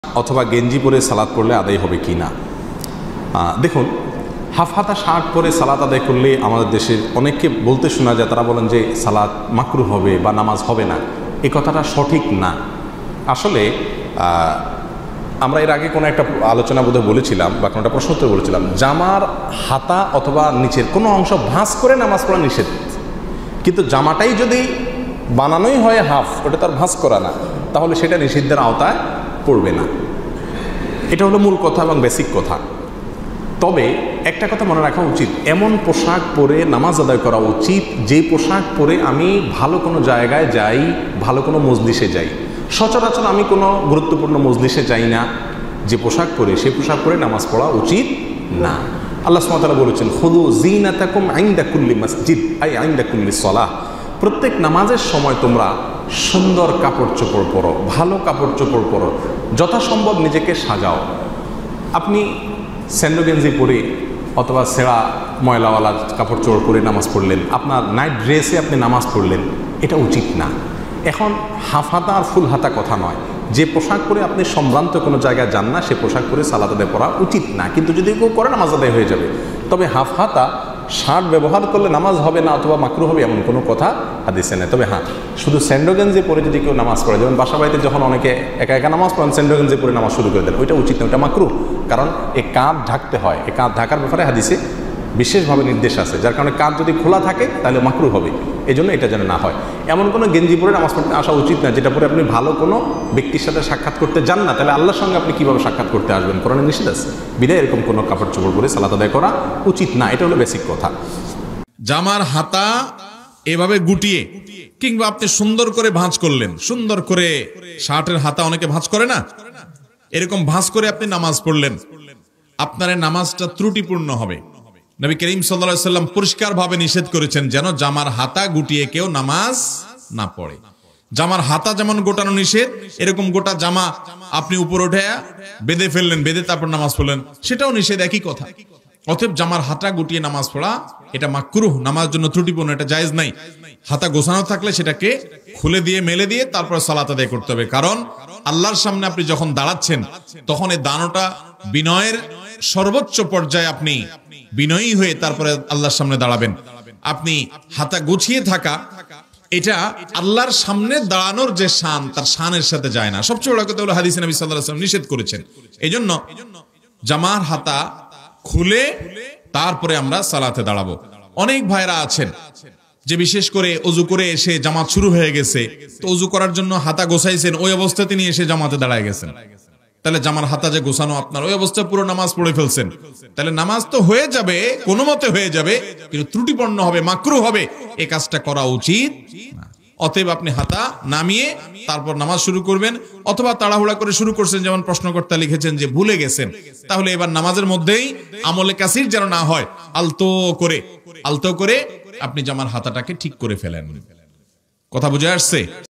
অথবা গেঞ্জি পরে সালাত পড়লে আদায় হবে কি না। দেখুন, হাফ হাতা শার্ট পরে সালাত আদায় করলে আমাদের দেশের অনেককে বলতে শোনা যায়, তারা বলেন যে সালাত মাকরুহ হবে বা নামাজ হবে না। এই কথাটা সঠিক না। আসলে আমরা এর আগে কোনো একটা আলোচনা বোধহয় বলেছিলাম বা কোনো একটা প্রশ্ন উত্তরে বলেছিলাম, জামার হাতা অথবা নিচের কোনো অংশ ভাঁজ করে নামাজ পড়া নিষেধ, কিন্তু জামাটাই যদি বানানোই হয় হাফ, ওটা তার ভাঁজ করা না, তাহলে সেটা নিষিদ্ধের আওতায় পড়বে না। এটা হলো মূল কথা এবং বেসিক কথা। তবে একটা কথা মনে রাখা উচিত, এমন পোশাক পরে নামাজ আদায় করা উচিত যে পোশাক পরে আমি ভালো কোনো জায়গায় যাই, ভালো কোনো মজলিসে যাই। সচরাচর আমি কোনো গুরুত্বপূর্ণ মজলিসে যাই না, যে পোশাক পরে সে পোশাক পরে নামাজ পড়া উচিত না। আল্লাহ সুবহানাহু ওয়া তাআলা বলেছেন, খুযু যিনাতাকুম ইনদা কুল্লি মসজিদ আই ইনদা কুল্লি সালাহ। প্রত্যেক নামাজের সময় তোমরা সুন্দর কাপড় চোপড় পরো, ভালো কাপড় চোপড় পরো, যথাসম্ভব নিজেকে সাজাও। আপনি স্যান্ডো গেঞ্জি পরে অথবা ছেঁড়া ময়লাওয়ালা কাপড় চোপড় পরে নামাজ পড়লেন, আপনার নাইট ড্রেসে আপনি নামাজ পড়লেন, এটা উচিত না। এখন হাফ হাতা আর ফুল হাতা কথা নয়, যে পোশাক পরে আপনি সম্ভ্রান্ত কোনো জায়গায় যান না সে পোশাক পরে সালাত আদায় করা উচিত না। কিন্তু যদি কেউ করে নামাজ আদায় হয়ে যাবে। তবে হাফ হাতা শার্ট ব্যবহার করলে নামাজ হবে না অথবা মাকরুহ হবে এমন কোনো কথা হাদিসে নেই। তবে হ্যাঁ, শুধু স্যান্ডো গেঞ্জি পরে যদি কেউ নামাজ পড়ে, যেমন বাসা বাড়িতে যখন অনেকে একা একা নামাজ পড়েন স্যান্ডো গেঞ্জি পরে নামাজ শুরু করে দেন, ওইটা উচিত না, ওইটা মাকরুহ। কারণ এই কাঁধ ঢাকতে হয়, এই কাঁধ ঢাকার ব্যাপারে হাদিসে বিশেষভাবে নির্দেশ আছে, যার কারণে কাঁধ যদি খোলা থাকে তাহলে মাকরুহ হবে। এই জন্য এটা যেন না হয়। এমন কোনো গেঞ্জি পরে নামাজ পড়তে আসা উচিত না যেটা পরে আপনি ভালো কোনো ব্যক্তির সাথে সাক্ষাৎ করতে যান না, তাহলে আল্লাহর সঙ্গে আপনি কীভাবে সাক্ষাৎ করতে আসবেন? কোরআনে নিষেধ আছে। বিদায় এরকম কোনো কাপড় চোপড় পরে সালাত আদায় করা উচিত না। এটা হলো বেসিক কথা। জামার হাতা এভাবে গুটিয়ে কিংবা আপনি সুন্দর করে ভাঁজ করলেন, সুন্দর করে শার্টের হাতা অনেকে ভাঁজ করে না, এরকম ভাঁজ করে আপনি নামাজ পড়লেন, আপনার নামাজটা ত্রুটিপূর্ণ হবে। নবী করিম সাল্লাল্লাহু আলাইহি ওয়াসাল্লাম পরিষ্কার ভাবে নিষেধ করেছেন যেন জামার হাতা গুটিয়ে কেউ নামাজ না পড়ে। জামার হাতা যেমন গোটানো নিষেধ, এরকম গোটা জামা আপনি উপর উঠে বেঁধে ফেললেন, বেঁধে তারপর নামাজ পড়লেন, সেটাও নিষেধ, একই কথা। অতএব জামার হাতা গুটিয়ে নামাজ পড়া এটা মাকরুহ, নামাজ জন্য ত্রুটিপূর্ণ, এটা জায়েজ নাই। হাতা গোছানো থাকলে সেটাকে খুলে দিয়ে মেলে দিয়ে তারপর সালাত আদায় করতে হবে। কারণ আল্লাহর সামনে আপনি যখন দাঁড়াচ্ছেন তখন এই দানোটা বিনয়ের সর্বোচ্চ পর্যায়ে আপনি বিনয়ী হয়ে তারপরে আল্লাহর সামনে দাঁড়াবেন। আপনি হাতা গুছিয়ে থাকা এটা আল্লাহর সামনে দাঁড়ানোর যে শান, তার শানের সাথে যায় না। সবচেয়ে বড় কথা হলো হাদিসে নবী সাল্লাল্লাহু আলাইহি ওয়াসাল্লাম নিষেধ করেছেন। এইজন্য জামার হাতা খুলে তারপরে আমরা সালাতে দাঁড়াবো। অনেক ভাইরা আছেন যে বিশেষ করে ওযু করে এসে জামাত শুরু হয়ে গেছে, তো ওযু করার জন্য হাতা গোছাইছেন, ওই অবস্থায় তিনি এসে জামাতে দাঁড়ায় গেছেন। তাহলে জামার হাতা যে গোছানো আপনার, ওই অবস্থায় পুরো নামাজ পড়ে ফেলছেন। তাহলে নামাজ তো হয়ে যাবে, কোনো মতে হয়ে যাবে, কিন্তু ত্রুটিপূর্ণ হবে, মাকরুহ হবে। এই কাজটা করা উচিত না। অতএব আপনি হাতা নামিয়ে তারপর নামাজ শুরু করবেন, অথবা তাড়াহুড়া করে শুরু করছেন, যেমন প্রশ্নকর্তা লিখেছেন যে ভুলে গেছেন, তাহলে এবার নামাজের মধ্যেই আমলে কাসির যেন না হয়, আলতো করে আপনি জামার হাতাটাকে ঠিক করে ফেলেন। কথা বুঝে আসছে?